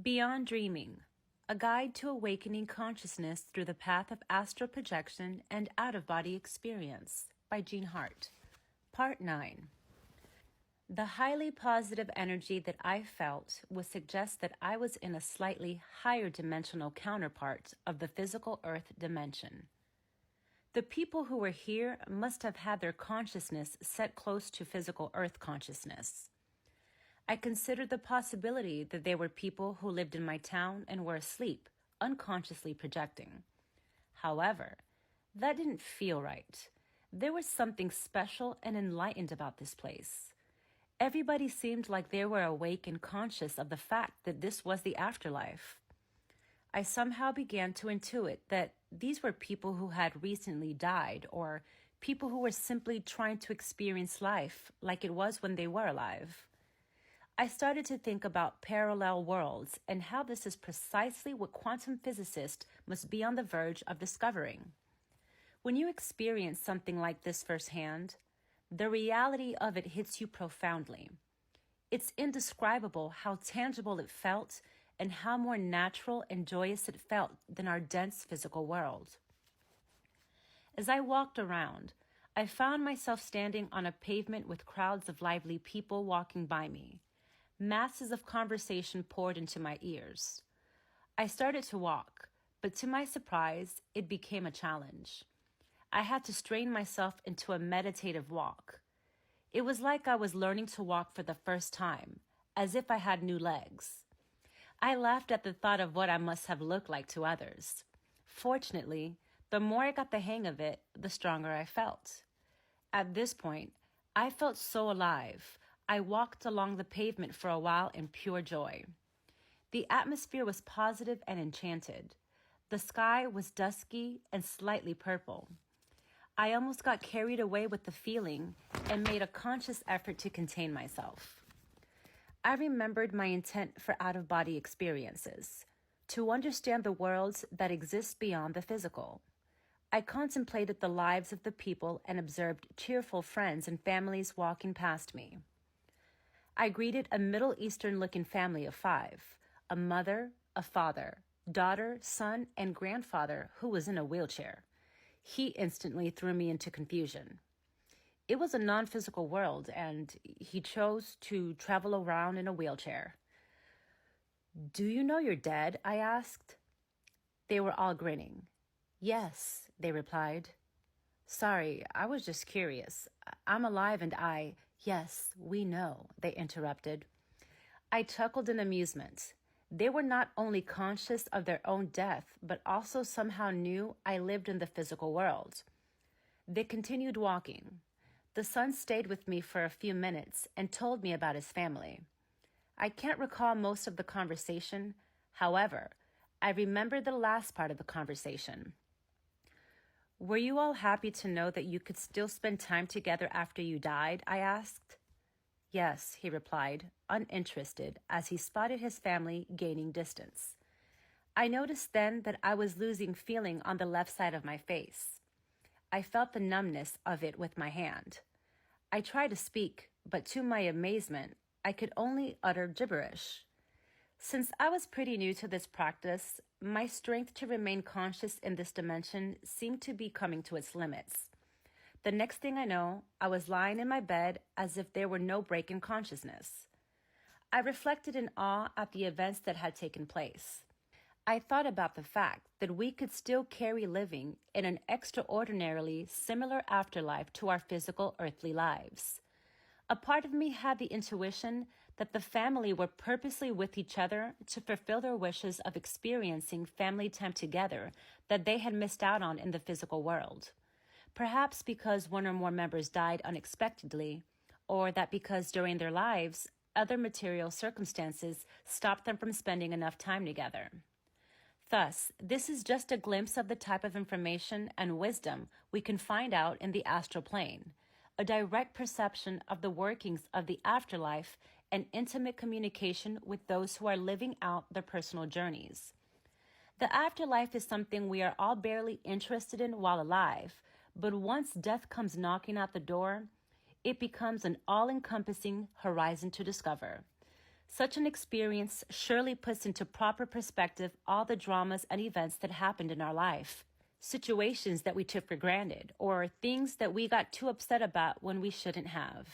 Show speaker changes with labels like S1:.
S1: Beyond Dreaming, a guide to awakening consciousness through the path of astral projection and out-of-body experience by Hart. Part 9. The highly positive energy that I felt would suggest that I was in a slightly higher dimensional counterpart of the physical earth dimension. The people who were here must have had their consciousness set close to physical earth consciousness. I considered the possibility that there were people who lived in my town and were asleep, unconsciously projecting. However, that didn't feel right. There was something special and enlightened about this place. Everybody seemed like they were awake and conscious of the fact that this was the afterlife. I somehow began to intuit that these were people who had recently died, or people who were simply trying to experience life like it was when they were alive. I started to think about parallel worlds and how this is precisely what quantum physicists must be on the verge of discovering. When you experience something like this firsthand, the reality of it hits you profoundly. It's indescribable how tangible it felt and how more natural and joyous it felt than our dense physical world. As I walked around, I found myself standing on a pavement with crowds of lively people walking by me. Masses of conversation poured into my ears. I started to walk, but to my surprise, it became a challenge. I had to strain myself into a meditative walk. It was like I was learning to walk for the first time, as if I had new legs. I laughed at the thought of what I must have looked like to others. Fortunately, the more I got the hang of it, the stronger I felt. At this point, I felt so alive. I walked along the pavement for a while in pure joy. The atmosphere was positive and enchanted. The sky was dusky and slightly purple. I almost got carried away with the feeling and made a conscious effort to contain myself. I remembered my intent for out-of-body experiences, to understand the worlds that exist beyond the physical. I contemplated the lives of the people and observed cheerful friends and families walking past me. I greeted a Middle Eastern-looking family of 5, a mother, a father, daughter, son, and grandfather who was in a wheelchair. He instantly threw me into confusion. It was a non-physical world, and he chose to travel around in a wheelchair. "Do you know you're dead?" I asked. They were all grinning. "Yes," they replied. "Sorry, I was just curious. I'm alive and Yes, we know," they interrupted. I chuckled in amusement. They were not only conscious of their own death, but also somehow knew I lived in the physical world. They continued walking. The son stayed with me for a few minutes and told me about his family. I can't recall most of the conversation. However, I remember the last part of the conversation. "Were you all happy to know that you could still spend time together after you died?" I asked. "Yes," he replied, uninterested, as he spotted his family gaining distance. I noticed then that I was losing feeling on the left side of my face. I felt the numbness of it with my hand. I tried to speak, but to my amazement, I could only utter gibberish. Since I was pretty new to this practice, my strength to remain conscious in this dimension seemed to be coming to its limits. The next thing I know, I was lying in my bed as if there were no break in consciousness. I reflected in awe at the events that had taken place. I thought about the fact that we could still carry living in an extraordinarily similar afterlife to our physical earthly lives. A part of me had the intuition that the family were purposely with each other to fulfill their wishes of experiencing family time together that they had missed out on in the physical world. Perhaps because one or more members died unexpectedly, or that because during their lives, other material circumstances stopped them from spending enough time together. Thus, this is just a glimpse of the type of information and wisdom we can find out in the astral plane, a direct perception of the workings of the afterlife and intimate communication with those who are living out their personal journeys. The afterlife is something we are all barely interested in while alive, but once death comes knocking at the door, it becomes an all-encompassing horizon to discover. Such an experience surely puts into proper perspective all the dramas and events that happened in our life, situations that we took for granted, or things that we got too upset about when we shouldn't have.